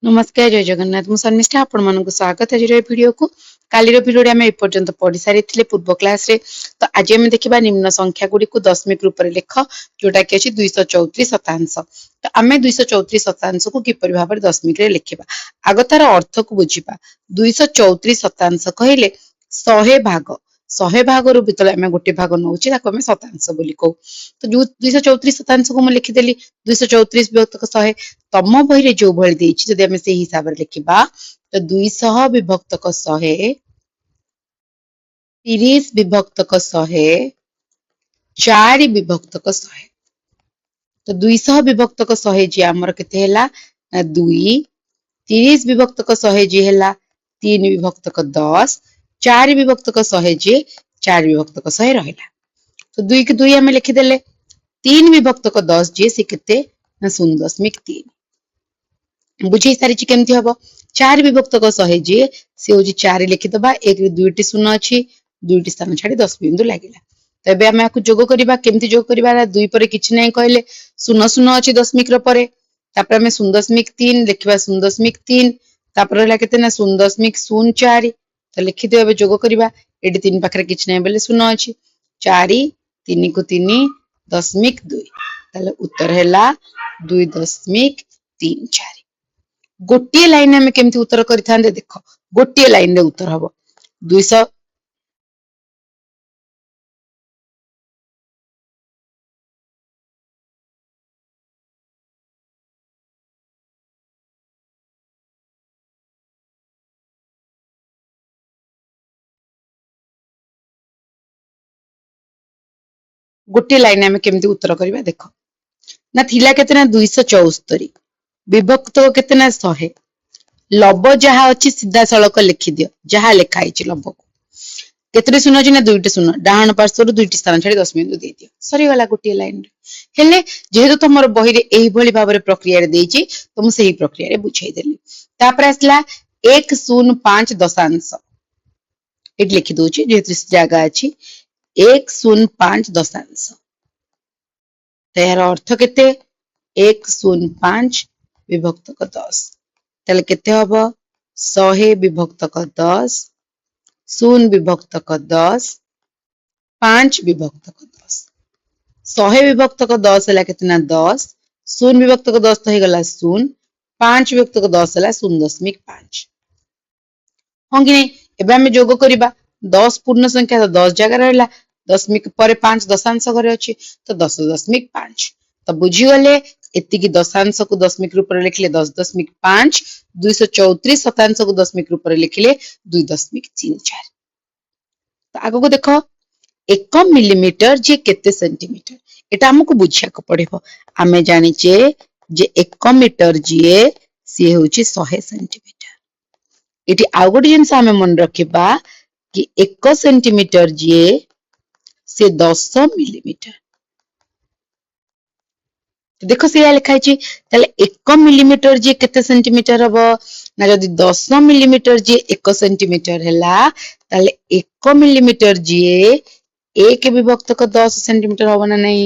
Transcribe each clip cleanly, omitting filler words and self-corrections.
नमस्कार जय जगन्नाथ शर्मिष्ठा आपण मानक स्वागत आज वीडियो को काली वीडियो आम एपर्यंत पढ़ी सारी पूर्व क्लास रे तो आज आम देखा निम्न संख्या गुड़ी को दशमिक रूप में लेख जोटा कि अच्छी 234 शतांश तो आम 234 शतांश को किपर भाव में दशमिक लिखा आग तार अर्थ को बुझा 234 शतांश कहले 100 भाग 100 भाग रू भी आम गोटे भाग नौचे आम शतांश बोली कहू तो जो 234 शतांश को मुझे लिखिदेली 234 विभक्त 100 तम बही जो भली देछि जदि आमे से हिसाब रे लिखिबा तो 200 विभक्त 100 30 विभक्त 100 4 विभक्त 100 तो 200 विभक्त 100 जी हमर केते हैला 2 30 विभक्त 100 जी हैला 3 विभक्त 10 4 विभक्त 100 जी 4 विभक्त 100 रहला तो 2 के 2 हमें लिखि देले 3 विभक्त 10 जी से केते 0.3 बुझे सारी केमती हम 4 विभक्त 100 जी सी हूँ 4 लिखिदबा 1 रे 2 टी शून्य अच्छी 2 टी स्थान छाड़ी 10 बिंदु लगिला तो एबे हम आपको जोग करबा केमती जोग करबा 2 पर किछ नै कहले 0 अच्छी दशमिक रो परे तापर हम 0.3 लिखबा 0.3 तापर हला केते ना 0.04 तो लिखि दे एबे जोग करबा एडी 3 पाखरे किछ नै बेले 0 अच्छी 4 3 को 3 .2 ताले उत्तर हैला 2.34 गोटे लाइन में केमती उत्तर करिथांदे देख गोटे लाइन रे उत्तर हबो 200 गोटे लाइन में केमती उत्तर करबा देख ना थिला केते ना 274 विभक्त केते ना 100 लब जहा अछि सीधा सड़क लिखि दियो जहा लिखा हिची लब को केतरे शून्य अछि ना 2 टी शून्य डाहण पार्श्व रु 2 टी स्थान छाडी 10 बिंदु दे दियो सरी वाला गोटे लाइन रे हेले जेहेतु तमर बही रे एही भली भाव रे प्रक्रिया रे देछि तो मु सही प्रक्रिया रे बुझाई देली तापर आसला 105 दशांश एट लिखि दोछि जेहेतु जगह अछि 105 दशांश तेर अर्थ केते 105 विभक्त 10 ताले केते हबो 100 विभक्त 10 0 विभक्त 10 5 विभक्त 10 100 विभक्त 10 हला केतना 10 0 विभक्त 10 तो हेगला 0 5 विभक्त 10 हला 0.5 हां कि नहीं एबे हम जोग करिबा 10 पूर्ण संख्या तो 10 जगह रहला दशमिक पर 5 दशांश घरे अछि तो 10.5 तो बुझी गले एति की दशांश को दशमिक रूप रे लिखले 10.5 234 शतांश को दशमिक रूप रे लिखले 2.34 तो आगो को देखो 1 मिलीमीटर जे केते सेंटीमीटर एटा हमको बुझिया को पड़िबो आमे जानि जे 1 मीटर जे सी होची 100 सेंटीमीटर एटी आउ गोटे जिनस आमे मन रखिबा कि 1 सेंटीमीटर जे से 10 मिलीमीटर तो देखो से लिखा है ताले 1 मिलीमीटर जे केते सेंटीमीटर हबो ना जदी 10 मिलीमीटर जे 1 सेंटीमीटर हैला ताले 1 मिलीमीटर जे 1 विभक्त 10 सेंटीमीटर हबो ना नहीं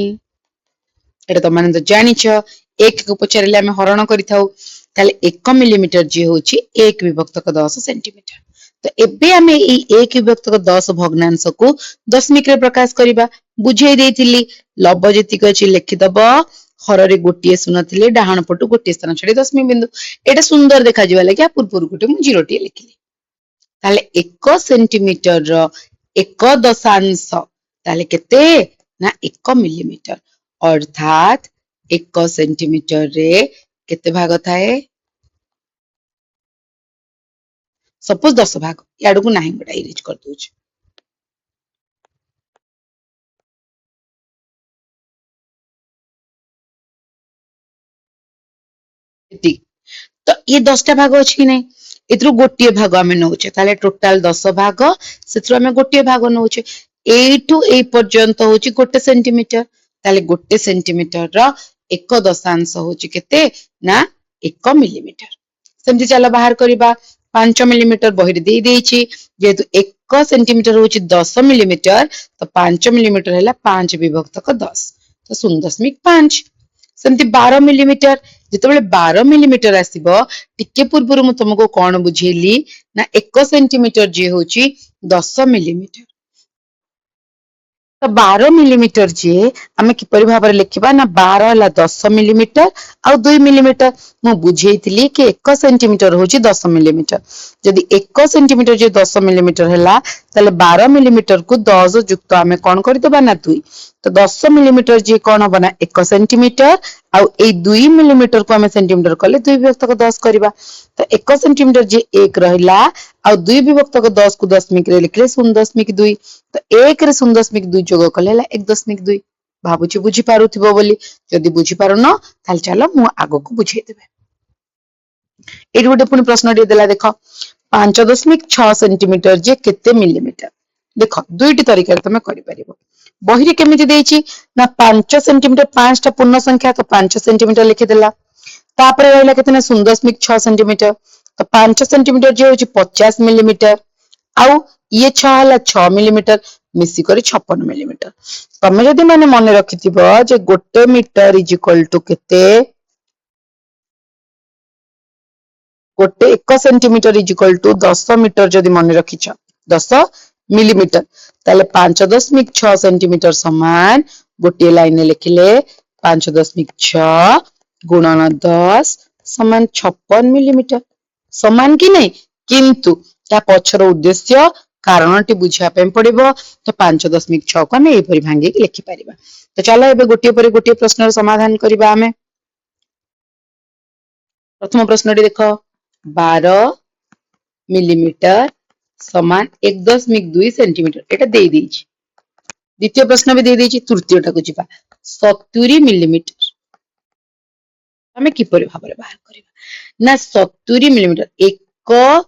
एटा तो माने तो जानि छ 1 को पचारले हम हरण करिथाउ ताले 1 मिलीमीटर जे होची 1 विभक्त 10 सेंटीमीटर तो एबे हमें ई 1 विभक्त 10 भग्नांश को दशमिक रे प्रकाश करिबा बुझाई देथिली लब जतिक अछि लिखि दबो हररे गोटिए शून्य थिले डाहण पटु गोटिए स्थान छाडी 10 बिंदु एटा सुंदर देखा जिवा लागि पूर्व गोटे मु 0 टी लिखिली ताले 1 सेंटीमीटर रो 1 दशांश ताले केते ना 1 मिलीमीटर अर्थात 1 सेंटीमीटर रे केते भाग थाए सपोज 10 भाग याडू को नाही बडा इरेज कर दोछ तो ये 10 टा भाग अछि कि नहीं एतरो गोटिए भाग आमे नउचे ताले टोटल 10 भाग सेतरो आमे गोटिए भाग नउचे एठू ए पर्यंत होची गोटे सेंटीमीटर ताले गोटे सेंटीमीटर रो 1 दशांश होची केते ना 1 मिलीमीटर सेमति चला बाहर करिबा 5 मिलीमीटर बहिर दे देछि जेतु 1 सेंटीमीटर होची 10 मिलीमीटर तो 5 मिलीमीटर हैला 5 विभक्त 10 तो 0.5 सेमति 12 मिलीमीटर ଯେତେବେଳେ 12 ମିଲିମିଟର ଆସିବ ଟିକେ ପୂର୍ବରୁ ମୁଁ ତମକୁ କଣ ବୁଝେଇଲି ନା 1 ସେଣ୍ଟିମିଟର ଯିଏ ହଉଛି 10 ମିଲିମିଟର। ତ 12 ମିଲିମିଟର ଯିଏ ଆମେ କିପରି ଭାବରେ ଲେଖିବା ନା 12 ହେଲା 10 ମିଲିମିଟର ଆଉ 2 ମିଲିମିଟର। ମୁଁ ବୁଝେଇଥିଲି କି 1 ସେଣ୍ଟିମିଟର ହଉଛି 10 ମିଲିମିଟର। ଯଦି 1 ସେଣ୍ଟିମିଟର ଯିଏ 10 ମିଲିମିଟର ହେଲା ତାହେଲେ 12 ମିଲିମିଟର କୁ 10 ଯୁକ୍ତ ଆମେ କଣ କରିଦବା ନା 2। ତ 10 ମିଲିମିଟର ଯିଏ କଣ ହବ ନା 1 ସେଣ୍ଟିମିଟର ଆଉ ଏଇ 2 ମିଲିମିଟର କୁ ଆମେ ସେଣ୍ଟିମିଟର କଲେ 2 ବିଭକ୍ତକ 10 କରିବା। ତ 1 ସେଣ୍ଟିମିଟର ଯିଏ 1 ରହିଲା ଆଉ 2 ବିଭକ୍ତକ 10 କୁ ଦଶମିକରେ ଲେଖିଲେ 0.2। ତ 1 ରେ 0.2 ଯୋଗ କଲେ ହେଲା 1.2। ଭାବୁଛି ବୁଝିପାରୁଥିବ ବୋଲି। ଯଦି ବୁଝିପାରୁନ ତାହେଲେ ଚାଲ ମୁଁ ଆଗକୁ ବୁଝେଇଦେବି। ଏଇଠି ଗୋଟେ ପୁଣି ପ୍ରଶ୍ନଟିଏ ଦେଲା ଦେଖ 5.6 ସେଣ୍ଟିମିଟର ଯେ କେତେ ମିଲିମିଟର। ଦେଖ ଦୁଇଟି ତରିକାରେ ତମେ କରିପାରିବ। ବହିରେ କେମିତି ଦେଇଛି ନା 5 ସେଣ୍ଟିମିଟର 5ଟା ପୂର୍ଣ୍ଣ ସଂଖ୍ୟା ତ 5 ସେଣ୍ଟିମିଟର ଲେଖିଦେଲା। ତାପରେ ରହିଲା କେତେ ନା 0.6 ସେଣ୍ଟିମିଟର। ତ 5 ସେଣ୍ଟିମିଟର ଯେ ହଉଛି 50 ମିଲିମିଟର ଆଉ ଇଏ 6 ହେଲା 6 ମିଲିମିଟର ମିଶିକରି 56 ମିଲିମିଟର। ତମେ ଯଦି ମାନେ ମନେ ରଖିଥିବ ଯେ 1 ମିଟର ଇଜ ଇକ୍ୱାଲ ଟୁ କେତେ, 1 centimetre is equal to 10 metre ଯଦି ମନେ ରଖିଛ 10 ମିଲିମିଟର ତାହେଲେ 5.6 ସେଣ୍ଟିମିଟର ସମାନ ଗୋଟିଏ ଲାଇନରେ ଲେଖିଲେ 5.6 ଗୁଣନ 10 ସମାନ 56 ମିଲିମିଟର। ସମାନ କି ନାହିଁ? କିନ୍ତୁ ତା ପଛର ଉଦ୍ଦେଶ୍ୟ କାରଣଟି ବୁଝିବା ପାଇଁ ପଡିବ। ତ 5.6 କୁ ଆମେ ଏଇପରି ଭାଙ୍ଗିକି ଲେଖିପାରିବା। ତ ଚାଲ ଏବେ ଗୋଟିଏ ପରେ ଗୋଟିଏ ପ୍ରଶ୍ନର ସମାଧାନ କରିବା ଆମେ। ପ୍ରଥମ ପ୍ରଶ୍ନଟି ଦେଖ 12 ମିଲିମିଟର ସମାନ 1.2 ସେଣ୍ଟିମିଟର ଏଟା ଦେଇଦେଇଛି। ଦ୍ୱିତୀୟ ପ୍ରଶ୍ନ ବି ଦେଇଦେଇଛି। ତୃତୀୟଟାକୁ ଯିବା 70 ମିଲିମିଟର। ଆମେ କିପରି ଭାବରେ ବାହାର କରିବା ନା 70 ମିଲିମିଟର 1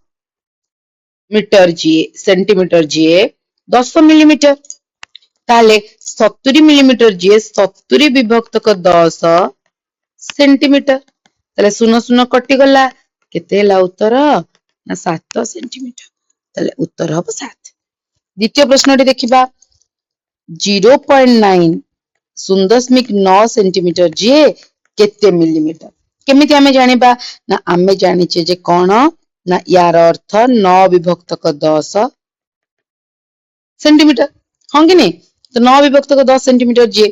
ମିଟର ଯିଏ ସେଣ୍ଟିମିଟର ଯିଏ 10 ମିଲିମିଟର ତାହେଲେ 70 ମିଲିମିଟର ଯିଏ 70 ବିଭକ୍ତକ 10 ସେଣ୍ଟିମିଟର। ତାହେଲେ 0 କଟିଗଲା କେତେ ହେଲା ଉତ୍ତର ନା 7 ସେଣ୍ଟିମିଟର। ତାହେଲେ ଉତ୍ତର ହବ 7। ଦ୍ୱିତୀୟ ପ୍ରଶ୍ନଟି ଦେଖିବା 0.9 0.9 ସେଣ୍ଟିମିଟର ଯିଏ କେତେ ମିଲିମିଟର। କେମିତି ଆମେ ଜାଣିବା ନା ଆମେ ଜାଣିଛେ ଯେ କଣ ନା ୟାର ଅର୍ଥ 9 ବିଭକ୍ତକ 10 ସେଣ୍ଟିମିଟର। ହଁ କି ନାଇଁ? ତ 9 ବିଭକ୍ତକ 10 ସେଣ୍ଟିମିଟର ଯିଏ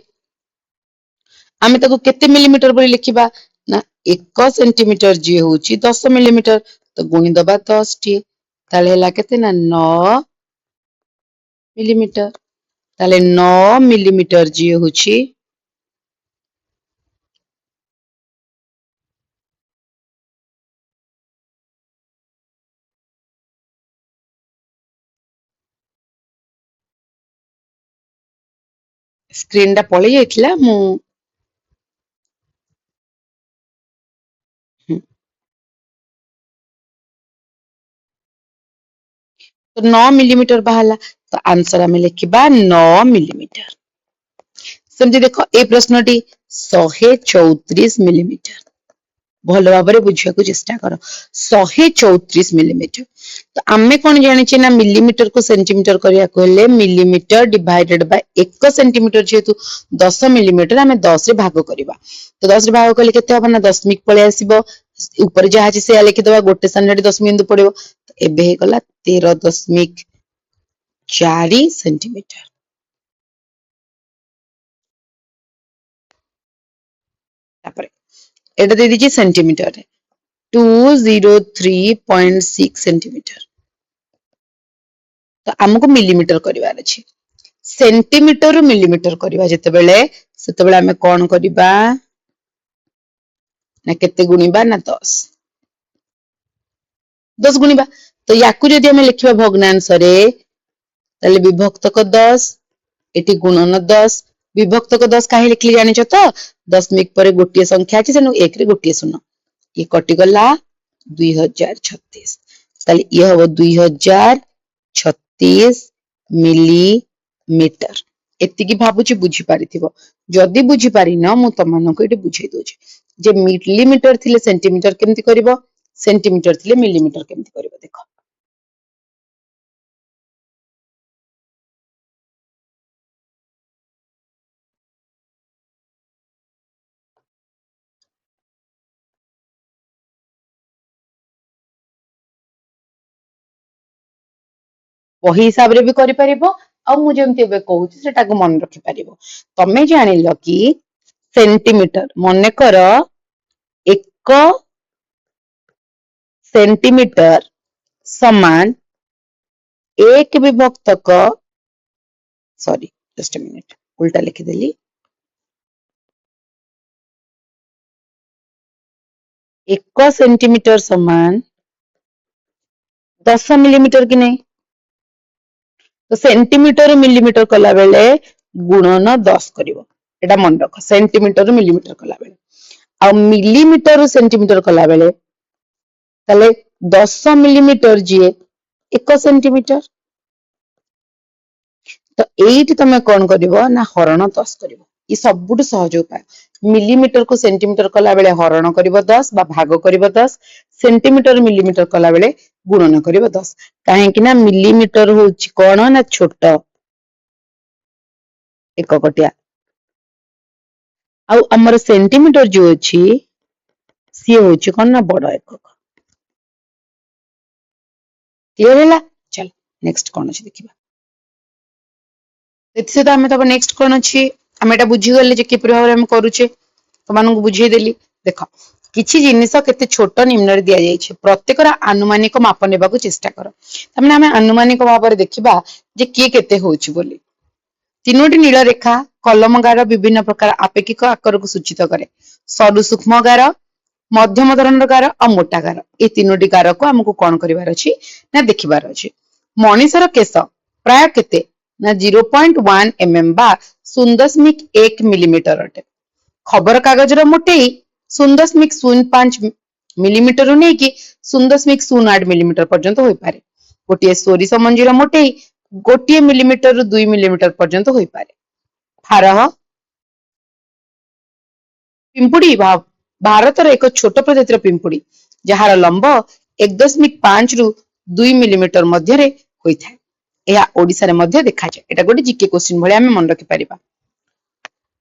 ଆମେ ତାକୁ କେତେ ମିଲିମିଟର ବୋଲି ଲେଖିବା ନା 1 ସେଣ୍ଟିମିଟର ଯିଏ ହଉଛି 10 ମିଲିମିଟର। ତ ଗୁଣିଦବା 10 ଟି ତାହେଲେ ହେଲା କେତେ ନା 9 ମିଲିମିଟର। ତାହେଲେ 9 ମିଲିମିଟର ଯିଏ ହଉଛି ସ୍କ୍ରିନ୍ ଟା ପଳେଇ ଯାଇଥିଲା ମୁଁ ତ 9 ମିଲିମିଟର ବାହାରିଲା। ତ ଆନ୍ସର ଆମେ ଲେଖିବା 9 ମିଲିମିଟର। ସେମିତି ଦେଖ ଏଇ ପ୍ରଶ୍ନଟି 134 ମିଲିମିଟର। ଭଲ ଭାବରେ ବୁଝିବାକୁ ଚେଷ୍ଟା କର। 134 ମିଲିମିଟର। ତ ଆମେ କଣ ଜାଣିଛେ ନା ମିଲିମିଟର କୁ ସେଣ୍ଟିମିଟର କରିବାକୁ ହେଲେ ମିଲିମିଟର ଡିଭାଇଡେଡ ବାଇ 1 ସେଣ୍ଟିମିଟର ଯେହେତୁ 10 ମିଲିମିଟର ଆମେ 10 ରେ ଭାଗ କରିବା। ତ 10 ରେ ଭାଗ କଲେ କେତେ ହବ ନା ଦଶମିକ ପଳେଇ ଆସିବ। ଉପରେ ଯାହା ଅଛି ସେଇଆ ଲେଖିଦବା। ଗୋଟେ ସ୍ଥାନରେ ଦଶମିକ ବିନ୍ଦୁ ପଡିବ। ଏବେ ହେଇଗଲା 13.4 ସେଣ୍ଟିମିଟର। ତାପରେ ଏଟା ଦେଇଦେଇଛି ସେଣ୍ଟିମିଟରରେ 203.6 ସେଣ୍ଟିମିଟର। ତ ଆମକୁ ମିଲିମିଟର କରିବାର ଅଛି। ସେଣ୍ଟିମିଟରରୁ ମିଲିମିଟର କରିବା ଯେତେବେଳେ ସେତେବେଳେ ଆମେ କଣ କରିବା ନା କେତେ ଗୁଣିବା ନା 10 ଗୁଣିବା। ତ ୟାକୁ ଯଦି ଆମେ ଲେଖିବା ଭଗ୍ନାଂଶରେ ତାହେଲେ ବିଭକ୍ତକ 10 ଏଠି ଗୁଣନ 10 ବିଭକ୍ତକ 10 କାହିଁ ଲେଖିଲି ଜାଣିଛ ତ ଦଶମିକ ପରେ ଗୋଟିଏ ସଂଖ୍ୟା ଅଛି ତେଣୁ 1 ରେ ଗୋଟିଏ ଶୂନ ଇଏ କଟିଗଲା 2036। ତାହେଲେ ଇଏ ହବ 2036 ମିଲିମିଟର। ଏତିକି ଭାବୁଛି ବୁଝିପାରିଥିବ। ଯଦି ବୁଝିପାରିନ ମୁଁ ତମମାନଙ୍କୁ ଏଠି ବୁଝେଇ ଦଉଛି ଯେ ମିଲିମିଟର ଥିଲେ ସେଣ୍ଟିମିଟର କେମିତି କରିବ, ସେଣ୍ଟିମିଟର ଥିଲେ ମିଲିମିଟର କେମିତି କରିବ ଦେଖ। वही हिसाब रे भी करि परिबो आ मु जेमति एबे कहूची सेटा को मन रखि परिबो तमे जानिलो कि सेंटीमीटर मने कर 1 सेंटीमीटर समान 1 विभक्तक सॉरी जस्ट अ मिनिट उल्टा लिखि देली 1 सेंटीमीटर समान 10 मिलीमीटर कि नहीं तो सेंटीमीटर मिलीमीटर कला बेले गुणन 10 करिवो एटा मन रख सेंटीमीटर मिलीमीटर कला बेले आ मिलीमीटर सेंटीमीटर कला बेले ताले 10 मिलीमीटर जे 1 सेंटीमीटर तो एइट तमे कोन करिवो ना हरण 10 करिवो ई सबुटु सहज उपाय मिलीमीटर को सेंटीमीटर कला बेले हरण करिवो 10 बा भाग करिवो 10 सेंटीमीटर मिलीमीटर कला बेले गुणन करिवो 10 काहे कि ना मिलीमीटर होची कोन ना छोट एक कटिया आ हमर सेंटीमीटर जो अछि सी होची कोन ना बड़ एकक क्लियर हैला चल नेक्स्ट कोन अछि देखिबा एतसे तो हमें तब नेक्स्ट कोन अछि हम एटा बुझी गले जे कि प्रभाव हम करूचे तो मानू बुझी देली देखो किछि जिनिस केते छोट निम्न रे दिया जाय छै प्रत्येक आनुमानिक माप नेबाकू चेष्टा करो तमने हमें आनुमानिक भाव रे देखिबा जे के केते होछि बोली तीनोटी नील रेखा कलम गार विभिन्न प्रकार आपेक्षिक आकार को सूचित करे सरु सूक्ष्म गार मध्यम धरण गार और मोटा गार ए तीनोटी गार को हमको कोन करिवार अछि ना देखिबार अछि मनीषर केश प्राय केते ना 0.1 mm बा 0.1 मिलीमीटर अटे खबर कागज रो मोटेई 0.05 मिलीमीटर रु नै कि 0.08 मिलीमीटर पर्यंत होई पारे गोटे सोरिष मंजीर मोटेई 1 मिलीमीटर रु 2 मिलीमीटर पर्यंत होई पारे फारह पिंपुड़ी भारत रो एक छोट प्रजातिर पिंपुड़ी जहार लंब 1.5 रु 2 मिलीमीटर मध्य रे होई थाए एहा ओडिसा रे मध्य देखा जाय एटा गोटे जीके क्वेश्चन भले हम मन रखि परिबा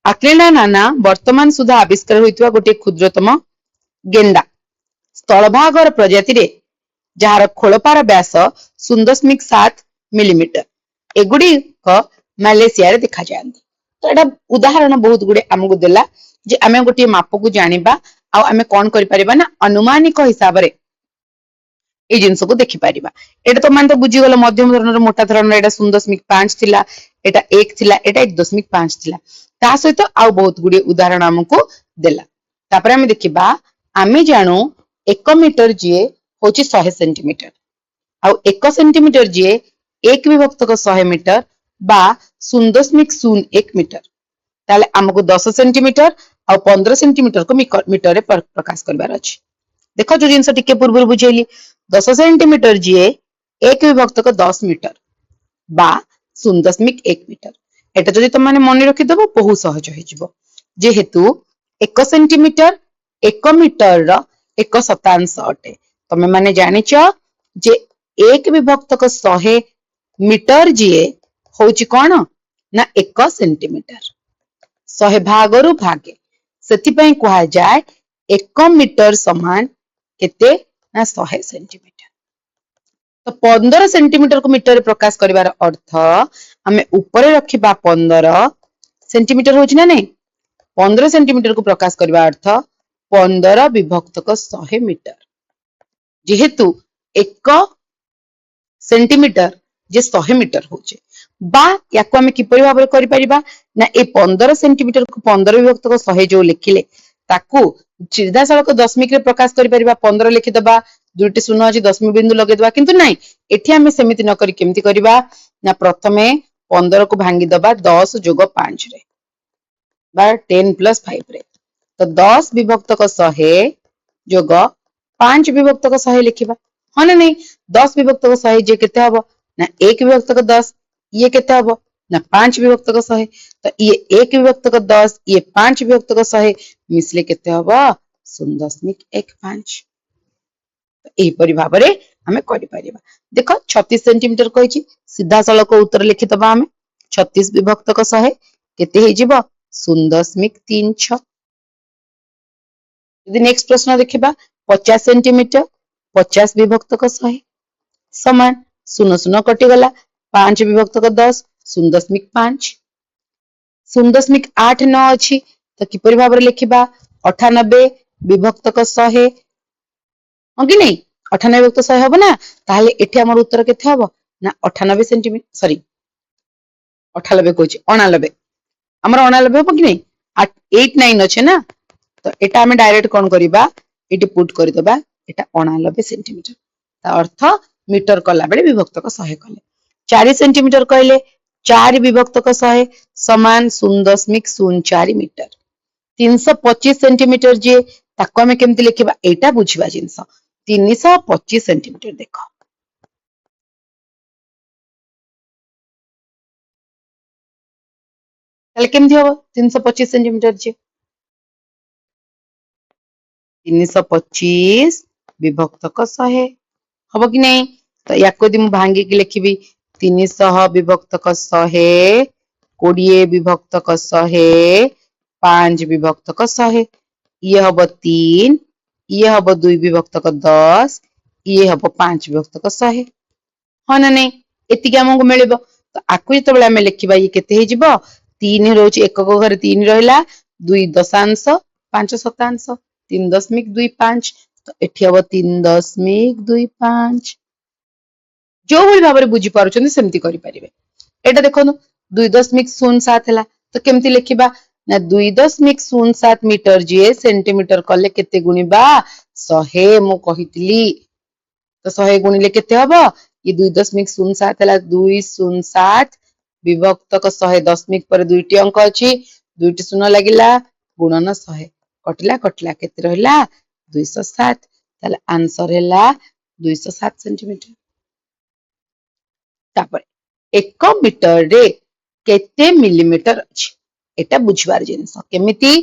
आक्लेना नाना वर्तमान सुधा आविष्कार होइतवा गोटे क्षुद्रतम गेंडा स्थलभागर प्रजाति रे जहार खोलपार व्यास 0.7 मिलीमीटर एगुडी मालेशिया रे देखा जायंती तो एटा उदाहरण बहुत गुडे हमकु देला जे आमे गोटे माप को जानिबा आ आमे कोन करि परिबा ना अनुमानिक हिसाब रे ए जिंस को देखि परिबा एटा तो मान तो बुझी गलो मध्यम धरणर मोटा धरणर एटा 0.5 थिला एटा 1 थिला एटा 1.5 थिला ता सहित आ बहुत गुडे उदाहरण हमकु देला तापर हम देखिबा आमे जानु 1 मीटर जे होची 100 सेंटीमीटर आ 1 सेंटीमीटर जे 1 विभक्तक 100 मीटर बा 0.01 मीटर ताले हमको 10 सेंटीमीटर आ 15 सेंटीमीटर को मीटर रे प्रकाश करबार अछि देखो जो जिंस टिके पूर्व बुझेली 10 सेंटीमीटर जे 1 विभक्तक 10 मीटर बा 0.1 मीटर एटा जदि तुम माने मन रखि देबो बहु सहज होई जिवो जेहेतु 1 सेंटीमीटर 1 मीटर रो 1 शतांश अटे तमे माने जानिच जे 1 विभक्तक 100 मीटर जे होची कोन ना 1 सेंटीमीटर 100 भागरु भागे सेति पई कहा जाय 1 मीटर समान केते ना 100 सेंटीमीटर तो 15 सेंटीमीटर को मीटर रे प्रकाश करिवार अर्थ हमें ऊपर रखिबा 15 सेंटीमीटर होची ना नहीं 15 सेंटीमीटर को प्रकाश करिवा अर्थ 15 विभक्तक 100 मीटर जेहेतु 1 सेंटीमीटर जे 100 मीटर होचे बा याको हमें किपरि भाबरे करि परिबा ना ए 15 सेंटीमीटर को 15 विभक्तक 100 जो लिखिले ताकू सीधा सड़क दशमिक रे प्रकाश करि परिबा 15 लिखि दबा दुईटी शून्य अछि दशमिक बिंदु लगे दबा किंतु नाही एठी हमें सेमिति न करी केमति करिबा ना प्रथमे 15 को भांगी दबा 10 + 5 रे बा 10 + 5 रे तो 10 विभक्तक 100 जोग 5 विभक्तक 100 लिखिबा ह ना नहीं 10 विभक्तक 100 जे केते हबो ना 1 विभक्तक 10 ये केते हबो ना 5 विभक्तक 100 तो ये 1 विभक्तक 10 ये 5 विभक्तक 100 मिसले केते हबो 0.15 एही परि भाबरे हमें करि परिबा देखो 36 सेंटीमीटर कहिछि सीधा सळक उत्तर लिखि दबा हमें 36 विभक्तक 100 केते हे जिवो 0.36 यदि नेक्स्ट प्रश्न देखिबा 50 सेंटीमीटर 50 विभक्तक 100 समान 0 0 कटि गला 5 विभक्तक 10 0.5 0.8 न अछि तो किपरि भाव लिखिबा 98 विभक्तक 100 हो कि नहीं 98 विभक्त 100 हबो ना ताहले एठी हमर उत्तर केते हबो ना 98 सेंटीमीटर सॉरी 98 कहूची 89 हमर 89 हबो कि नहीं 89 अछि ना तो एटा हमें डायरेक्ट कोन करिबा एटी पुट करि दबा एटा 89 सेंटीमीटर ता अर्थ मीटर कला बेले विभक्तक 100 कले 4 सेंटीमीटर कहले 4 विभक्तक 100 समान 0.04 मीटर 325 सेंटीमीटर जे ताको हमें केमति लिखिबा एटा बुझिबा जिंस 325 सेंटीमीटर देखो ताले केमति हो 325 सेंटीमीटर जे 325 विभक्तक 100 हबो कि नहीं तो याको दि मु भांगी के लिखिबी 300 विभक्तक 100 20 विभक्तक 100 5 विभक्तक 100 ये हबो 3 ये हबो 2 विभक्तक 10 ये हबो 5 विभक्तक 100 हो ना नहीं एतिके हमको मिलिबो तो आकु जतबेला हमें लिखिबा ये केते हे जिवो 3 रोची एकक घरे 3 रहिला 2 दशांश 5 शतांश 3.25 तो एठी हबो 3.25 जो भली भाबरे बुझी पारुछन सेमति करि परिबे एटा देखो 2.07 हला तो केमति लिखिबा ना 2.07 मीटर जे सेंटीमीटर कले केते गुणिबा 100 मु कहितली तो 100 गुणिले केते हबो ये 2.07 हला 207 विभक्तक 100 दशमिक पर दुईटी अंक अछि दुईटी शून्य लागिला गुणन 100 कटला कटला केते रहला 207 ताले आंसर हैला 207 सेंटीमीटर तापर 1 मीटर रे केते मिलीमीटर अछि एटा बुझबार जिंस केमिति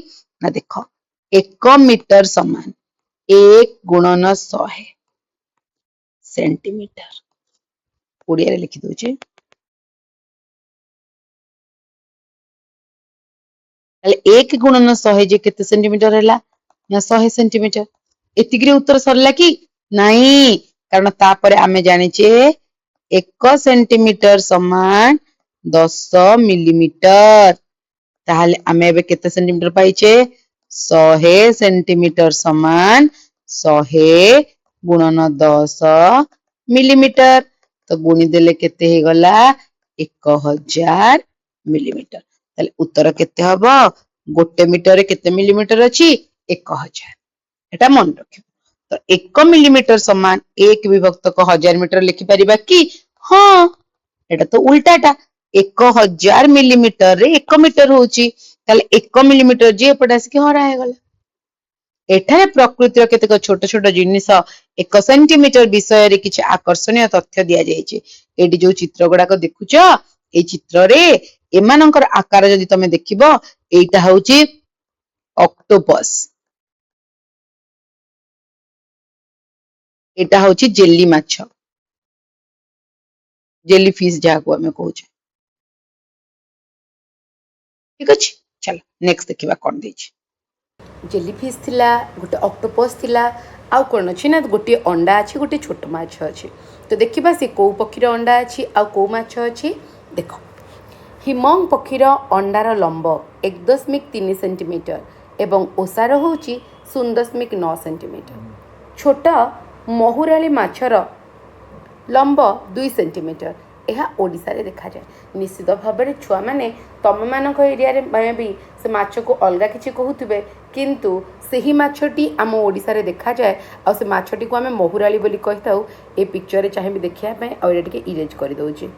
ना देखो 1 मीटर समान 1 गुणन 100 सेंटीमीटर ओडिया रे लिखि दोचे ताले 1 गुणन 100 जे केते सेंटीमीटर हैला ना 100 सेंटीमीटर एतिगिरे उत्तर सरला कि नाही कारण तापरे आमे जानिचे 1 सेंटीमीटर समान 10 मिलीमीटर ताहले आमे एबे केते सेंटीमीटर पाइचे 100 सेंटीमीटर समान 100 गुणन 10 मिलीमीटर तो गुणी देले केते हे गला 1000 मिलीमीटर ताले उत्तर केते हबो गोटे मीटर रे केते मिलीमीटर अछि 1000 एटा मन रखियो तो 1 मिलीमीटर समान 1 विभक्तक 1000 मीटर लिखि परिबा कि हां एटा तो उल्टाटा 1000 मिलीमीटर रे 1 मीटर होची ताले 1 मिलीमीटर जे एपटे आसी हरा हे गला एठारे प्रकृतिर केतेक छोट छोट जिनिस 1 सेंटीमीटर विषय रे किछ आकर्षणीय तथ्य दिया जायछि एडी जो चित्र गुडाक देखुछ ए चित्र रे एमानकर आकार जदि तमे देखिबो एटा होची ऑक्टोपस एटा होची जेली माछ जेली फिश जाको हमें कहूछ ठीक अछि चलो नेक्स्ट देखिबा कोन देछि जेली फिश थिला गोटे ऑक्टोपस थिला आउ कोन अछि ना गोटे अंडा अछि गोटे छोट माछ अछि तो देखिबा से को पक्षीर अंडा अछि आ को माछ अछि देखो हिमंग पक्षीर अंडार लंब 1.3 सेंटीमीटर एवं ओसार होची 0.9 सेंटीमीटर छोटा महुराली माछर लंब 2 सेंटीमीटर यह ओडिशा रे देखा जाए निश्चित भाव में छुआ मैंने तम मान एरिया रे भी से माछ को अलग किसी कहूथे किंतु सही माछटी आम ओडिशा रे देखा जाए आ से माछटी को आम महुराली बोली कही था ए पिक्चर रे चाहिए देखिया और ये इरेज कर दउची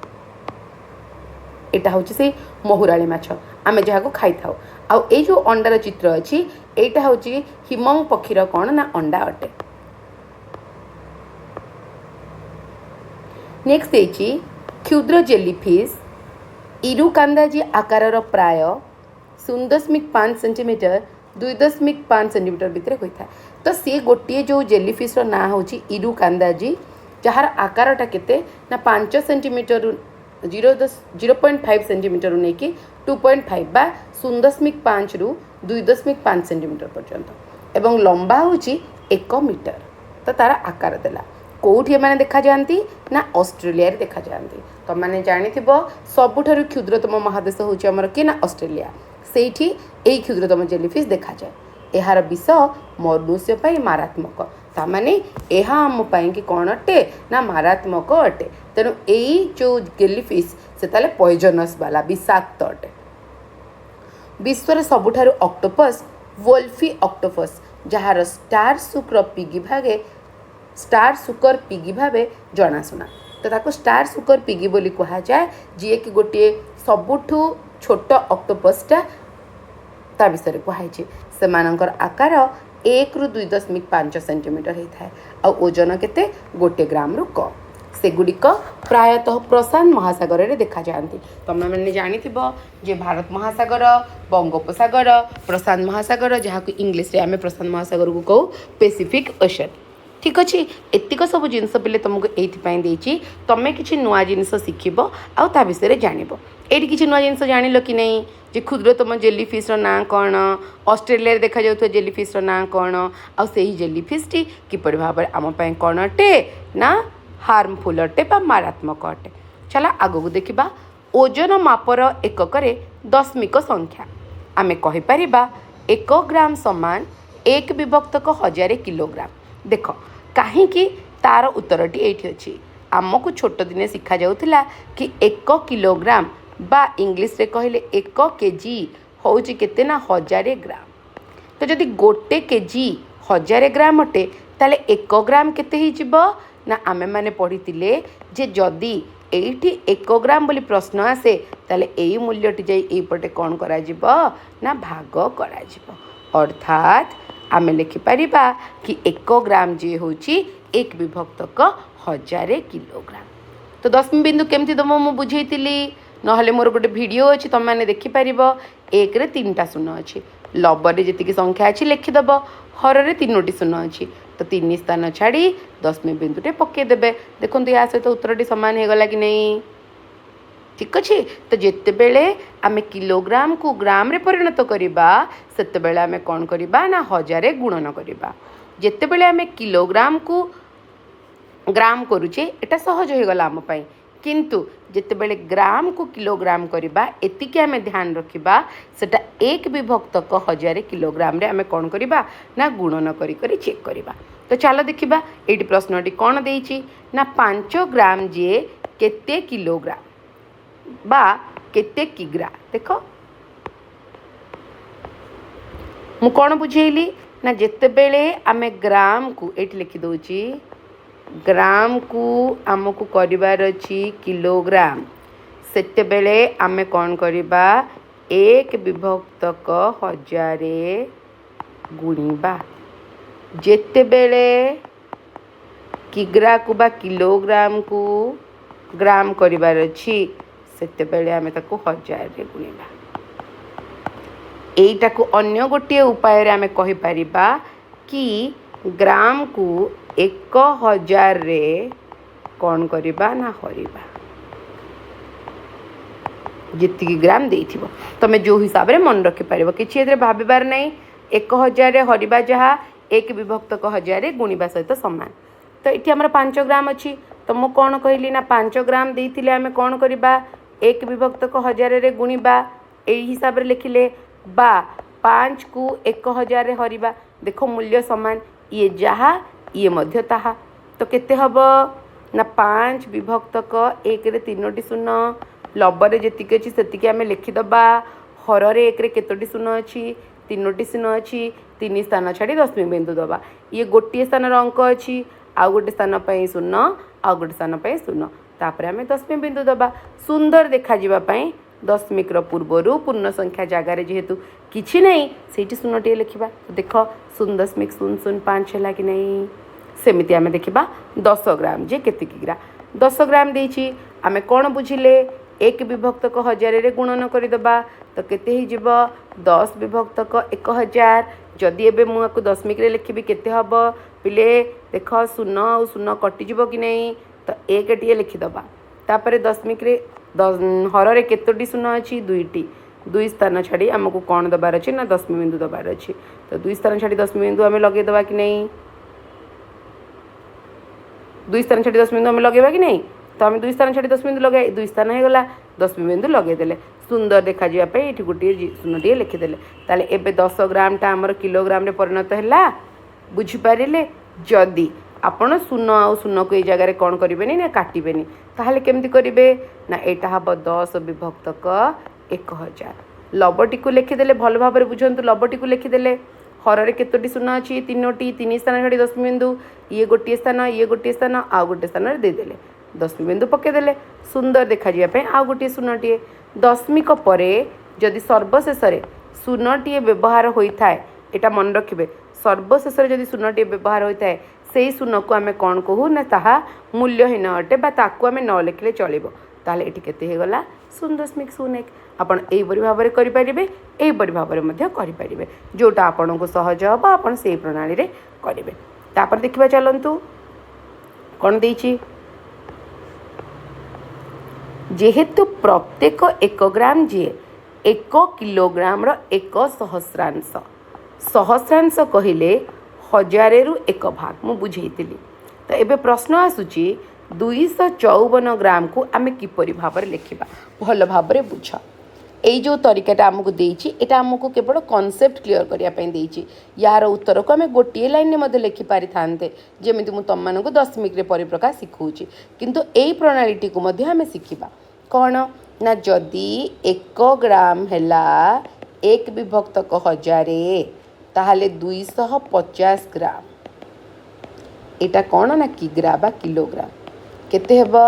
एटा होची से महुराली माछ आमे जहा को खाई थाओ आ ए जो अंडार चित्र अछि एटा होची हिमंग पक्षीर कोन ना अंडा अटे नेक्स्ट देछि क्षुद्र जेलीफिश इरुकांदाजी आकार प्राय 0.5 सेंटीमीटर 2.5 सेंटीमीटर भितर होता तो सी गोटे जो जेलीफिश ना होची इरुकांदाजी जार आकारटा केते ना 5 सेंटीमीटर 0.5 सेंटीमीटर नहीं कि 2.5 बा 0.5 रु 2.5 सेंटीमीटर पर्यंत एवं लंबा होची 1 मीटर तो तार आकार देला कौटी एमाने देखा जाती ना ऑस्ट्रेलिया देखा जाती। तुम मैंने जानिथिबो सबुठारु क्षुद्रतम महादेश होची हमर के ना ऑस्ट्रेलिया। सेठी एई क्षुद्रतम जेलीफिश देखा जाए। एहार विष मनुष्य पई मारात्मक, तामाने एहा आम पई कि कोन अटे ना मारात्मक अटे। तेणु एई जो जेलीफिश से ताले पॉइजनस वाला विषाक्त अटे। विश्वर सबुठारु ऑक्टोपस वोल्फी ऑक्टोपस जहार स्टार शुक्र पिगी भावे जनाशुना। तो ताको स्टार शुकर पिगी बोली कहा जाए, जी कि गोटे सबुठु छोट ऑक्टोपसटा ता विषय कहुई। से आकार 1 ରୁ 2.5 सेंटीमीटर होता है और ओजन केते 1 ग्राम रु कम। सेगुड़िक प्रायतः प्रशांत महासागर में देखा जाती। तुम मैंने जानिथिबो जे भारत महासागर, बंगोपसागर, प्रशांत महासागर, जहाँ को इंग्लिश रे आमे प्रशांत महासागर को कहू पैसिफिक ओशन। ठीक अच्छे एतिक सब जिनस पे तुमको ये तुम्हें किसी नुआ जिनस शिखब आ विषय जान। ये किसी नुआ जिनस जान कि नहीं जे क्षुद्रतम जेलीफिश ना कौन, ऑस्ट्रेलिया देखा जाउथो जेलीफिश ना कौन, आ सेही जेलीफिश टी किपरि भाव आम कौन अटे ना हार्मफुल अटे बा मारात्मक अटे। चला आगू देखा ओजन मापर एकक दशमिक संख्या। आमे कहीपर 1 ग्राम समान 1/1000 किलोग्राम। देख कहीं तार उत्तरटी एठी अछि। आमको छोट दिने शिखा जाउथिला कि 1 किलोग्राम बा इंग्लिश रे कहले 1 केजी होउची केते ना 1000 ग्राम। तो जदि 1 केजी 1000 ग्राम अटे ताले 1 ग्राम केते ही जिवो ना आमे माने पढ़ितिले जे जदि एठी 1 ग्राम बोली प्रश्न आसे ताले एई मूल्यटी जाई एई पटे कोन करा जिवो ना भाग करा जिवो। अर्थात आमे लिखि परिबा कि 1 ग्राम जे होची 1/1000 किलोग्राम। तो दशमी बिंदु केमती दम मु बुझेइतिली नहले मोर गोटे वीडियो अच्छी तुम मैंने देखिपर। 1 रे 3टा शून्य अच्छी, लबरे जी संख्या अच्छी लिखिदेव, हर 3टी शून्य अच्छी। तो 3 स्थान छाड़ी दशमी बिंदुटे पकईदे। देखो या सहित उत्तरटी सामान हो गला कि नहीं। ठीक अच्छे। तो जिते बेले आमे किलोग्राम को ग्राम रे परिणत करिबा सेते बेले आमे कौन करिबा ना 1000 गुणन करिबा। जिते बेले आमे किलोग्राम को ग्राम करुचे एटा सहज हो गला आम पई, किंतु जिते बेले ग्राम को किलोग्राम करिबा एतिके आमे ध्यान रखिबा सेटा 1/1000 किलोग्राम रे आमे कौन करिबा ना गुणन करी करी चेक करिबा। तो चलो देखिबा एटी प्रश्नटी कौन देइछि ना 5 ग्राम जे केते किलोग्राम बा केते किग्रा। देख मु कौन बुझेइली ना जिते बेले आमे ग्राम को एटी लिखि दउछि, ग्राम को आमको करिबार अछि किलोग्राम, सेते बेले आमे कौन करिबा 1/1000 गुणिबा। जेते बेले किग्रा को बा किलोग्राम को ग्राम करिबार अछि सेते बेले आमे ताको 1000 रे गुणिबा। एइटा को अन्य गोटे उपाय रे आमे कहि परिबा कि ग्राम को 1000 रे कौन करिबा ना हरिबा। जितकी ग्राम देइथिबो तमे जो हिसाब रे मन रखि परिबो, किछि एतरे भाबिबार नै। 1000 रे हरिबा जहा 1/1000 गुणिबा सहित समान। तो इति हमर 5 ग्राम अछि। तो मु कौन कहली ना 5 ग्राम देइथिले आमे कौन करिबा 1/1000 रे गुणिबा। एई हिसाब रे लिखिले बा 5 को 1000 रे हरिबा। देखो मूल्य समान, ये जहा ये मध्य ताहा। तो केते हबो ना 5/1 रे 3टी शून्य, लबरे जेतिके अछि सेतिके आमे लिखिदबा, हररे 1 रे केतोटी शून्य अछि 3टी शून्य अछि। 3 स्थान छाड़ी दशमी बिंदु दबा। ये गोटे स्थान अंक अछि, आउ गोटे स्थान पई शून्य, आउ गोटे स्थान पई शून्य, तापर आमे दशमी बिंदु दबा। सुंदर देखा जिबा पई दशमिक पूर्वरु पूर्ण संख्या जगार जेहेतु किछि नहीं सेठी शून्यटी लिखिबा। देख 0.005 है कि नहीं। सेमिति आमे देखिबा 10 ग्राम जे केते किग्रा। 10 ग्राम देइछि आमे कोन बुझिले 1/1000 रे गुणन करिदबा। तो केते ही जीव 10/1000। जदि एबे मु आकु दशमिक रे लिखिबी केते हबो पिले देख 0 और 0 कटि जीव कि नहीं। तो 1 टिए लिखिदबा। तापरे दशमिक रे हर रे केतोटी शून्य अछि 2टी। 2 स्थान छाड़ी आमको कौन दबार अछि ना दशमी बिंदु दबार अछि। तो 2 स्थान छाड़ी दशमी बिंदु आमे लगे दबा कि नहीं। दुई स्थान छाड़ी दशमी बिंदु आम लगे कि नहीं तो आम दुई स्थान छाड़ी दशमी बिंदु लगे दुई स्थान होगा दशमी बिंदु लगेदेले सुंदर देखा ये गोटे शून्य लिखिदेले ताले एबे 10 ग्राम टा आमर किलोग्राम रे परिणत है बुझीपारे जदि आपण शून्य आउ शून्य को ये जगह कौन करेंगे ना काटे ताहले केमती करेंगे ना यहाँ हम 10 विभक्त 1000 लबटी को लिखिदेले भल भाव बुझंतु लबटी को लिखिदेले हर केतोटी शून्य अच्छी 3टी 3 स्थान छाड़ी दशमी बिंदु ये गोटे स्थान आउ गोटे स्थान देदेले दशमी बिंदु पकईदेले सुंदर देखा आउ गोटे शून्यटे दशमिक परे जदि सर्वशेष शून्यटे व्यवहार होता है यहाँ मन रखिए सर्वशेष जदि शून्यटे व्यवहार होता है से शून्य को आम कौन कहू ना ताहा मूल्यहीन अटे ताकू आम न लिखले चलो ताहले एटी केते होगला 0.01 आपण एहिपरि भाव में करेंगे एहिपरि भाव में करेंगे जोटा आपण को सहज हम आपण से प्रणाली रे करेंगे तापर देखिबा चलंतु कौन देछि जेहेतु प्रत्येक 1 ग्राम जी 1 किलोग्राम रो 1 सहस्रांश सहस्रांश कहले 1000 रु 1 भाग मु बुझेइतिली तो एबे प्रश्न आसुची 254 ग्राम को आमे किपरि भाव में लिखिबा भल भाव में बुझ यही जो तरीकाटा आमको देइछि एटा आमको केवल कॉन्सेप्ट क्लियर करिया पई देइछि यार उत्तर को आमे गोटे लाइन में लिखि पारि थानते जेमिति मु तम मानकु दशमिक रे परिप्रकाश सिखौछि किंतु एई प्रणालीटी को मध्ये आमे सिखिबा कौन ना जदि 1 ग्राम हैला 1 विभक्त 1000 ताहले 250 ग्राम एटा कौन ना किग्रा बा किलोग्राम केते हेबो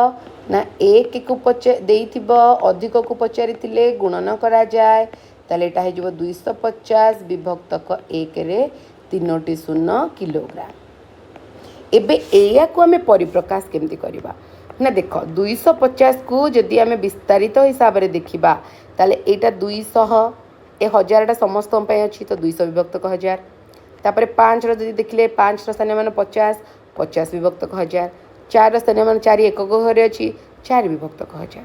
ना 1 को अधिक को पचारि गुणन करा जाए ताले एटा हे 250 विभक्त 1 रे 3टी शून्य किलोग्राम एबे एया को आमे परिप्रकाश केमती करबा ना देख 250 को जदि आमे विस्तारित हिसाब रे देखिबा ताले एटा 200 ए 1000 समस्त अच्छी तो 200 विभक्त 1000 तापर 5 जदि देखिले 5 स्थानीय मान 50 50 विभक्त 1000 4 स्थानीय मान 4 एक घरे अच्छी 4 विभक्त 1000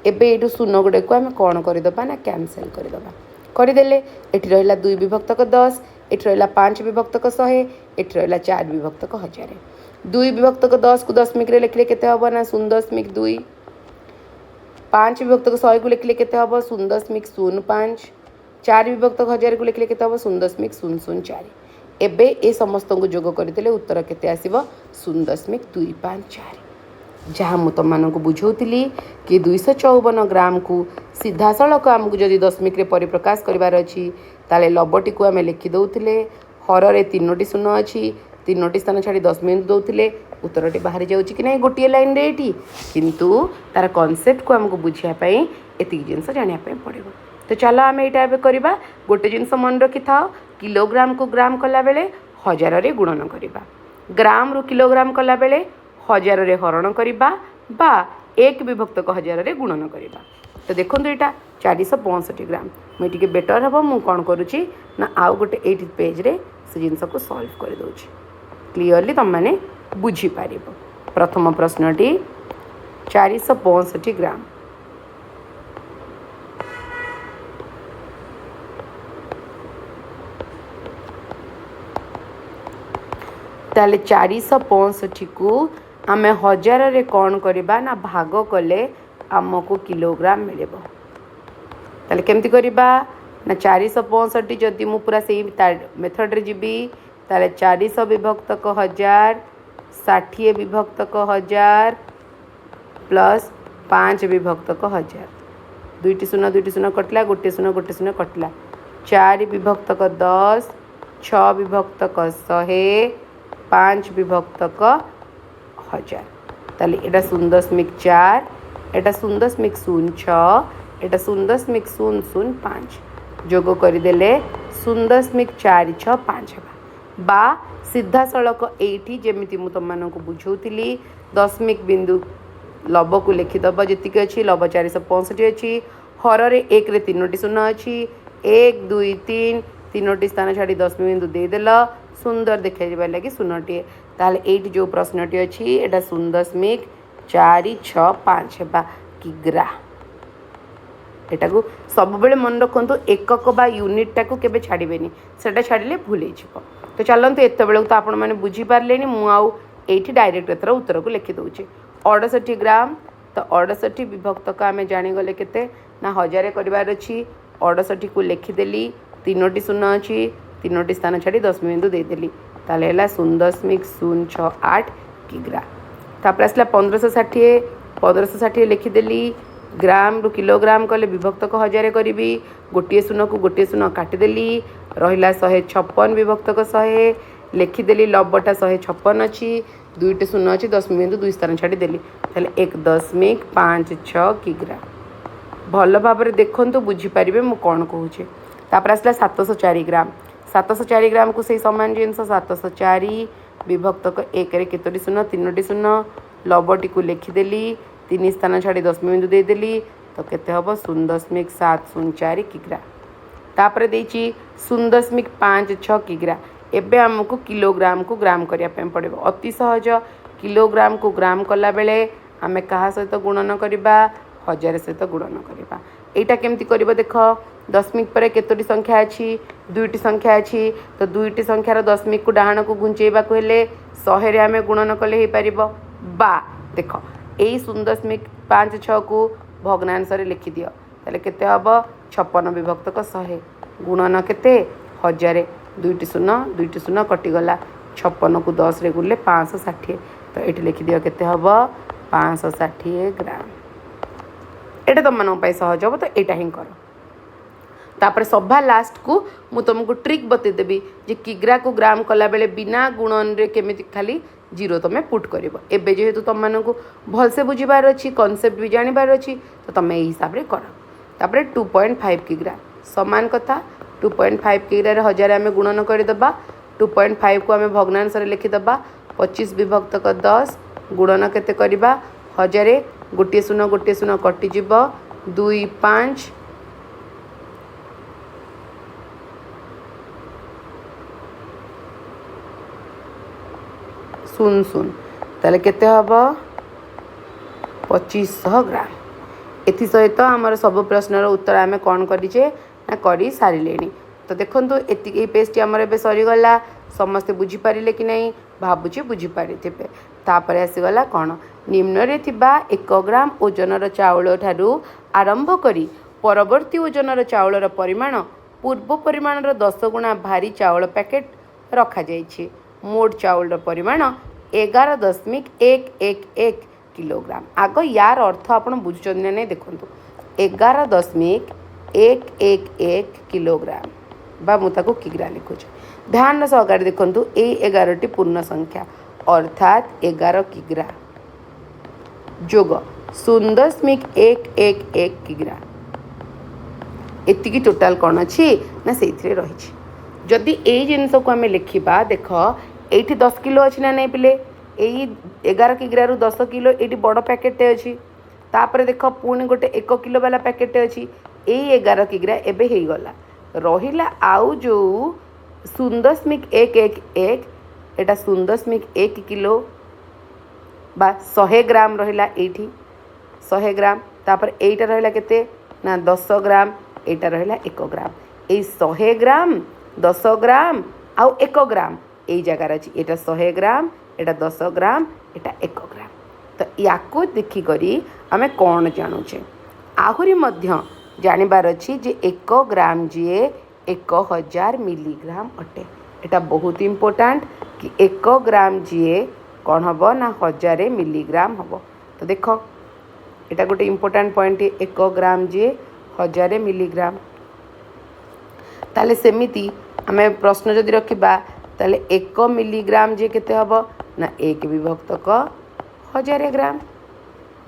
एबे एठू शून्य गुड़े को आम कौन करदेबा ना कैंसल करदेबा करदेले एठी रहिला 2 विभक्त 10 एठी रहिला 5 विभक्त 100 एठी रहिला 4 विभक्त 1000 2 विभक्त 10 को दशमिक रे लिखले केते हबो ना 0.2 5 विभक्त 100 को लिखले केते हबो 0.05 4 विभक्त 1000 को लिखले केते हबो 0.004 एबे ए समस्त को जोग करदेले उत्तर केते आसीबो 0.254 जहाँ मु तुम मानक बुझौली कि 254 ग्राम को सीधा सड़क आमको जदि दशमिक रे परिप्रकाश करिवार अछि ताले लबटी को आमे लिखि दउथिले हर रे 3टी शून्य अछि 3टी स्थान छाड़ी 10 मिनट दउथिले उत्तरटी बाहर जाउछि कि नहीं गोटे लाइन रे एठी किंतु तार कांसेप्ट को आमको बुझिया पई एति जिंस जानिया पई पड़िबो तो चलो आम एटा एबे करबा गोटे जिंस मन रखि थाओ किलोग्राम को ग्राम कला बेले 1000 रे गुणन करबा ग्राम रु किलोग्राम कला बेले 1000 रे हरण करबा बा 1 विभक्त 1000 रे गुणन करबा तो देखो यहाँ 465 ग्राम मुझे बेटर हम मु कौन करुच्ची ना आउ गोटे 8 पेज रे से जिनस को सॉल्व कर दूची क्लीयरली तुम मैंने बुझीपार प्रथम प्रश्नटी 465 ग्राम ताले 465 को आमे 1000 रे कौन करबा ना भाग कले आमको किलोग्राम मिले ताले केमती करबा ना 465 जदि मु पूरा से मेथड रे जीबी ताले 400 विभक्त 1000 60 विभक्त 1000 प्लस 5 विभक्त 1000 दुईटी शून्य कटला गोटे शून्य कटला 4 विभक्त 10 6 विभक्त 100 5 विभक्त 1000 ताले एटा 0.4 एटा 0.06 एटा 0.005 जोग करदेले 0.465 बा सीधा सड़क एठी जेमिति मु तुम मानक बुझौली दशमिक बिंदु लब को लिखिदब जी अच्छी लब 465 अच्छी हर रे 1 रे 3टी शून्य अच्छी 1 2 3 3टी स्थान छाड़ी दशमिक बिंदु देदेल सुंदर देखा लगी शून्यटे ताले एठी जो प्रश्नटी अच्छी एटा 0.465 बा किग्रा एटा को सब बेले मन रखु एकक बा यूनिट टाको केबे छाड़बेनी सेटा छाड़िले भूल हो तो चलते एत बेलू तो आपण मैंने बुझीपारे मु ये डायरेक्ट एथर उत्तर को लिखि दौचे 68 ग्राम तो 68 विभक्तक आम जाणीगले के ना 1000 करार अच्छी 68 को लिखिदेली 3टी शून्य अच्छी 3टी स्थान छाड़ी 10 बिंदु देदेली ताले 0.068 किग्रा तापर आसला 1560 लिखिदेली ग्राम रु किलोग्राम कले विभक्तक 1000 करी गोटे शून्य को गोटे शून्य काटिदेली रहा 156 विभक्तक 100 लिखिदेली लबटा 156 अच्छी 2टी शून्य अच्छी 10 बिंदु 2 स्थान छाड़ी देली ताले 1.56 किग्रा भल भाव देखु बुझीपारे मु कौन कहूँ तापर आसला 704 ग्राम 704 ग्राम को सही सामान जिनस 704 विभक्तक 1 केतोटी शून्य 3टी शून्य लबटी को लिखिदेली 3 स्थान छाड़ी 10 बिंदु देदेली तो केते हम 0.704 किग्रा तापर देछि 0.56 किग्रा एबे हमको किलोग्राम को ग्राम करने पड़ो अति सहज किलोग्राम को ग्राम कला बेले आमे कहा सहित गुणन करवा 1000 सहित गुणन करवा एटा केमती करबो देख दशमिक पर केतोटी संख्या अच्छी 2टी संख्या अच्छी तो 2टी संख्यार दशमिक को डाहाण को घुंचेबा को हेले 100 रे आमे गुणन कले हे परिबो बा देख एई 0.56 को भग्नांश रे लिखि दियो ताले केते हबो 56 विभक्तक 100 गुणन केते 1000 2टी शून्य कटिगला 56 को 10 रे गुले 560 तो ये लिखि दियो केते हबो 560 ग्राम एटा तुम मन सहज हम तो यहाँ हिं कर तापर सभा लास्ट को मु तुमको ट्रिक बतेदेवी जे किग्रा को ग्राम कला बेले बिना गुणन रे केमिति खाली जीरो तुम पुट कर एवं जेहेतु तुम मानक भलसे बुझीबार अच्छी कनसेप्ट भी जानिबार अच्छी तो तुम यही हिसाब से कर तापर 2.5 किग्रा समान कथा 2.5 किग्रा 1000 आम गुणन करदेबा 2.5 को आम भग्नांश लिखिदेबा 25 विभक्तक 10 गुणन केते करबा 1000 गोटे शून्य कटिजीव 2 5 0 ताले केते हबो 2500 ग्राम एथि सहित आमर सब प्रश्नर उत्तर आम कौन करिचे ना करी सारिलेनी तो देखंतु एति पेजटी आमर एबे सरीगला समस्ते बुझीपारे कि नहीं भावुचे बुझीपारे तापर आसीगला कौन निम्न रे थिबा 1 ग्राम ओजनर चाउल ठारू आरंभ करी परवर्ती ओजनर चाउलर परिमाण पूर्व परिमाणर 10 गुणा भारी चाउल पैकेट रखा जाइछि मोट चाउलर परिमाण 11.111 किलोग्राम आग यार अर्थ आप बुझुचंदी ना नहीं देखंतु 11.111 किलोग्राम बा मुताको किग्रा लिखुचे ध्यान सहकारे देखंतु ए 11टी पूर्ण संख्या अर्थात 11 किग्रा जोग 0.111 किग्रा एतिकी टोटाल कौन अच्छी ना से रही जदि यही जिनस को आम लिखा देख ये 10 किलो अच्छी ना नहीं पिले यही 11 किग्रा 10 किलो ये बड़ पैकेटे अच्छी तापर देख पुणी गोटे 1 किलो वाला पैकेटे अच्छी यही 11 किग्रा एबे हो गला रहिला आउ जो 0.111 एटा 0.1 किलो बा 100 ग्राम रहिला एठी 100 ग्राम तापर एटा रहिला केते ना 10 ग्राम एटा रहिला 1 ग्राम ए 100 ग्राम 10 ग्राम आउ 1 ग्राम यही जगार अच्छी एटा 100 ग्राम एटा 10 ग्राम एटा 1 ग्राम तो याको देखिकरी आमे कौन जानुचे आहुरी मध्य जानिबार अच्छी जे 1 ग्राम जी 1000 मिलीग्राम अटे एटा बहुत इम्पोर्टाट कि 1 ग्राम जी कौन हम ना 1000 मिलीग्राम हम तो देख एटा गोटे इम्पोर्टाट पॉइंट 1 ग्राम जी 1000 मिलीग्राम ताले सेमिति आमे प्रश्न जदि रखिबा ताले 1 मिलीग्राम जे केते हबो ना 1 विभक्तक 1000 ग्राम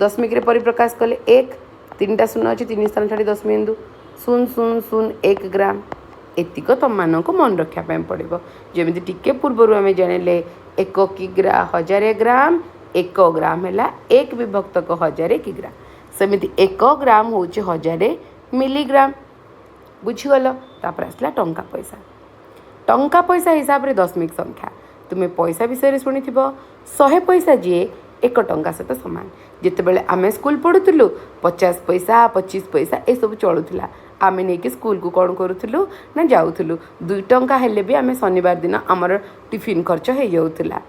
दशमिक रे परिप्रकाश कले 1 3टा शून्य अच्छी 3 स्थान छाड़ी 10 बिंदु 0.001 ग्राम एतिक तुम मानक मन रखापी पड़ो जमी टिके पूर्वर आम जानिले 1 किग्रा 1000 ग्राम 1 ग्राम है 1 विभक्तक 1000 किग्रा सेमिति 1 ग्राम हूँ 1000 मिलीग्राम बुझीगल तापर आसला टंका पैसा हिसाब से दशमिक संख्या तुम्हें पैसा विषय शुणी 100 पैसा जी 1 टंका सहित सामान जितेबाला आम स्कूल पढ़ुलु 50 पैसा 25 पैसा ये सब चलूला आम नहीं स्कूल को कौन करूँ ना जाऊँ 2 टंका हेले भी आम शनिवार दिन आमर टिफिन खर्च हो जाऊला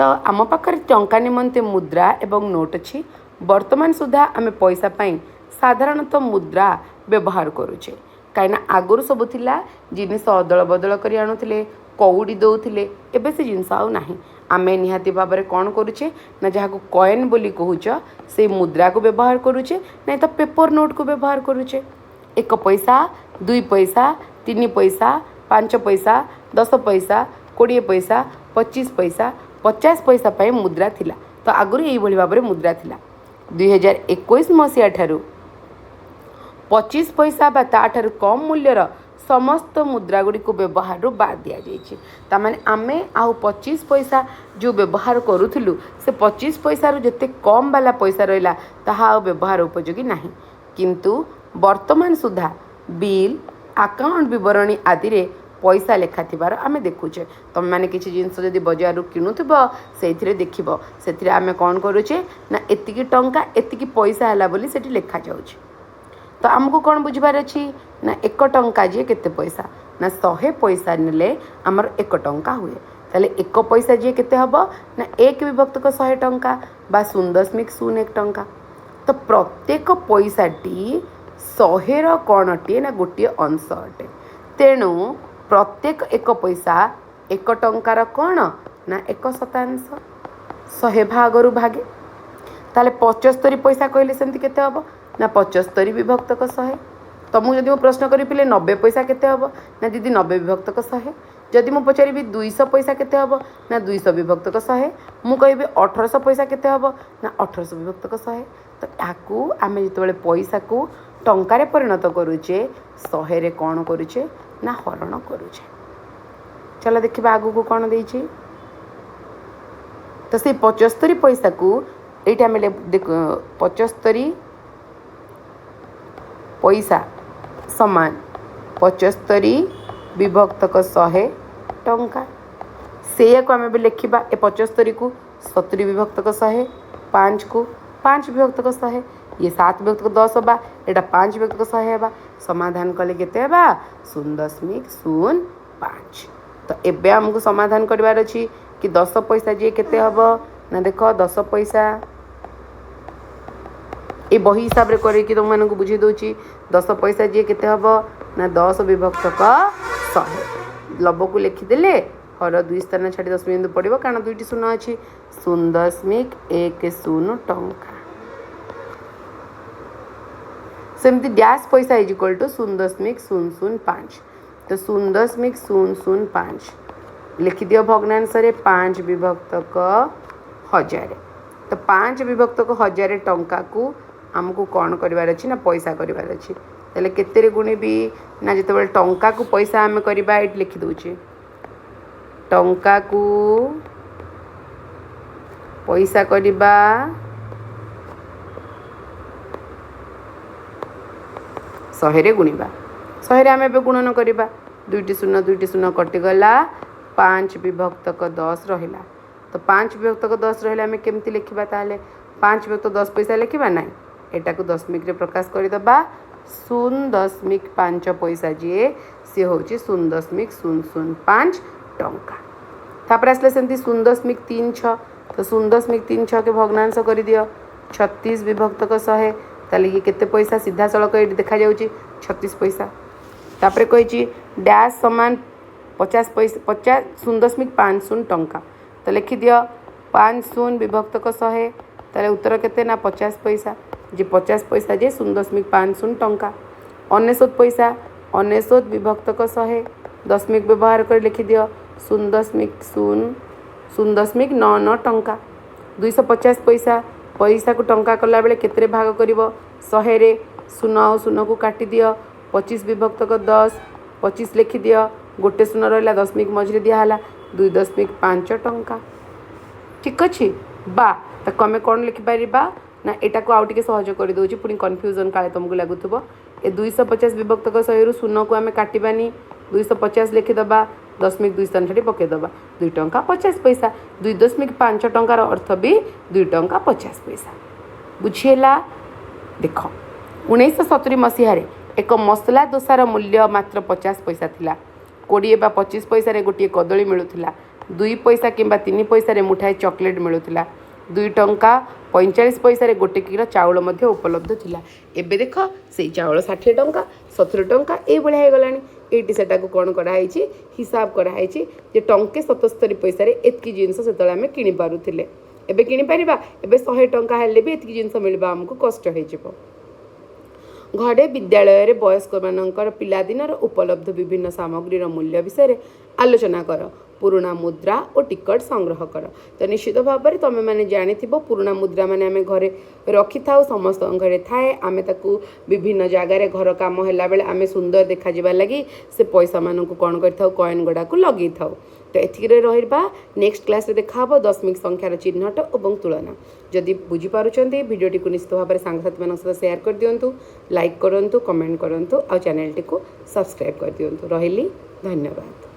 तो आम पाखरे टंका निमंते मुद्रा एवं नोट अच्छी वर्तमान सुधा आम पैसा पाई साधारणतः मुद्रा व्यवहार करुचे कहीं आगुरी सब थिला जिनिस अदल बदल कर आणुले कौड़ी दौले एवं से जिनस आउ ना आम निहाती भाव में कौन करुचे ना जहाँ को कॉइन बोली कहूच से मुद्रा को व्यवहार करुचे नहीं तो पेपर नोट को व्यवहार करुचे 1 पैसा 2 पैसा 3 पैसा 5 पैसा 10 पैसा 20 पैसा 25 पैसा 50 पैसा पाई मुद्रा थिला तो आगुरी यही भाव में मुद्रा थिला 2021 मसीहा ठारू 25 पैसा बा ताठारू कम मूल्यर समस्त मुद्रा गुड़ी को व्यवहार बाद दि जाइए ताने आमे आउ 25 पैसा जो व्यवहार करूँ से 25 पैसा जिते कम वाला पैसा रहा ताहा व्यवहार उपयोगी नहीं किंतु वर्तमान सुधा बिल अकाउंट विवरणी आदि रे पैसा लेखा थिबार आमे देखुचे तुम मैंने किसी जिनस जदि बजार किणुब से देखिब से आमे कौन करुचे ना एतिकी टंका एतिकी पैसा है बोली सेठी लेखा जाउचे तो आमको कौन बुझबार अच्छी ना 1 टंका जी केते पैसा ना 100 पैसा नेले आमर 1 टंका हुए ताले 1 पैसा जी केते हबो ना 1 विभक्त 100 टंका बा 0.01 टंका तो प्रत्येक पैसाटी 100 कौन अटे ना गोटे अंश अटे तेणु प्रत्येक 1 पैसा 1 टंकार कौन ना 1/100 100 भागरू भागे ताले 75 पैसा कहले सेमती केते हबो ना 75 विभक्त 100 तुमको जब प्रश्न करी 90 पैसा केते हबो ना दीदी 90 विभक्त 100 जदि मुझे पचारि 200 पैसा केते हबो ना 200 विभक्त 100 मु कहबी 1800 पैसा केते हबो ना 1800 विभक्त 100 तो याकू आम जो पैसा को टंकार परिणत करुचे 100 रे कौन करुचे ना हरण करुचे चलो देखिए आगू को कौन देइछि तो से 75 पैसा को ये आम 75 पैसा समान 75 विभक्त 100 टंका से को आम लिखा ए 75 को 70 विभक्त 100 5 को 5 विभक्त 100 ये 7 विभक्त 10 बा एटा 5 विभक्त 100 है समाधान कले केते बा 0.05 तो एबे हमको समाधान करबार अछि कि 10 पैसा जी केते हबो ना देखो 10 पैसा ये बही हिसाब रे करे कि तुम मानक बुझे दोची 10 पैसा जी केते हबो ना 10 विभक्त 100 लब को लिखिदेले हर 2 स्थान छाड़ी 10 बिंदु पड़ो कारण 2टी शून्य अच्छी 0.10 टंका सेमती डैश पैसा इज इक्वल टू 0.005 तो 0.005 लिखिदि भग्नांश 5 विभक्त 1000 तो 5 विभक्त 1000 टंका को आमको कौन करार अच्छी ना पैसा करार अच्छी तेल केते गुणी भी ना जिते टंका को पैसा आम करवा ये लिखिदे टंका को पैसा करवा 100 रे गुणिबा 100 रे आम ए गुणन करवा 2टी शून्य कटिगला 5 विभक्त 10 रहा तो 5 विभक्त 10 रहा आम केमती लिखा ताले 5 विभक्त 10 पैसा लिखा ना एटा को दशमिक रे प्रकाश करदेबा 0.5 पैसा जी सी हूँ 0.005 टंका तापर आसले सेमती 0.36 तो 0.36 के भग्नांश कर दियो 36 विभक्त 100 ताले ये केते पैसा सीधा सड़क ये देखा जाउची 36 पैसा तापर कही डैश समान 50 पैसा 0.50 टंका तो लिखि दियो 50 विभक्त 100 ताले उत्तर केते ना 50 पैसा जी 50 पैसा जे 0.50 टंका 99 पैसा 99 विभक्त 100 दशमिक व्यवहार कर लिखि दियो 0.99 टंका 250 पैसा पैसा को टंका कला बेले केतरे भाग करिवो 100 रे 0 और 0 को काटी दियो 25 विभक्त 10 25 लिखि दियो गोटे 0 रहा दशमिक मझे दिहला 2.5 टंका ठीक अच्छे बा ताको आम कौन लिखिपर ना यहाँ को आउ टे सहज कर दूसरी पुणी कन्फ्यूजन काले तुमको लगुव ए 250 विभक्त 100 शून्य को आम काटबानी 250 लिखिदबा दशमिक 2 स्थान छाड़ी पकईदबा 2 टंका 50 पैसा 2.5 टंकार अर्थ भी 2 टंका 50 पैसा बुझीला देख 1970 मसीह एक मसला दोसार मूल्य मात्र 50 पैसा थिला 20 बा 25 पैसा रे गोटे कदली मिलूला 2 पैसा किंबा 3 पैसा मुठाए चॉकलेट मिलूला 2 टंका 45 पैसा गोटे किलो चाउल मध्य उपलब्ध थिला एबे देख से चाउल 60 टंका 70 टंका ये होगलानी ये सेटा को कौन कराई हिसाब कराई जे टंके 77 पैसा एतकी जिनस से आम कि पारुले एबे किपर एबे 100 टंका हेल्ले भी एतकी जिनस मिलवा आमको कष्ट हो घरे विद्यालय वयस्क मानकर पिलादिनर उपलब्ध विभिन्न सामग्रीर मूल्य विषय आलोचना कर पुराणा मुद्रा और टिकट संग्रह कर तो निश्चित भाव में तुम मैंने जानी पुराणा मुद्रा माने आम घरे रखी था समस्त घरे थाए आम ताकू विभिन्न जगार घर काम है बेले आम सुंदर देखा लगी से पैसा मान कौन कर कॉइन गुड़ा को लगे था तो एथिरे रहा नेक्स्ट क्लास रे देखा दशमिक संख्यार चिन्हट और तुलना जदि बुझीपारुंट भिडटी को निश्चित भाव में सांगसाथी मान सहित शेयर कर दिंतु लाइक करूँ कमेंट करूँ और चैनल टी को सब्सक्राइब कर दिंतु रही धन्यवाद।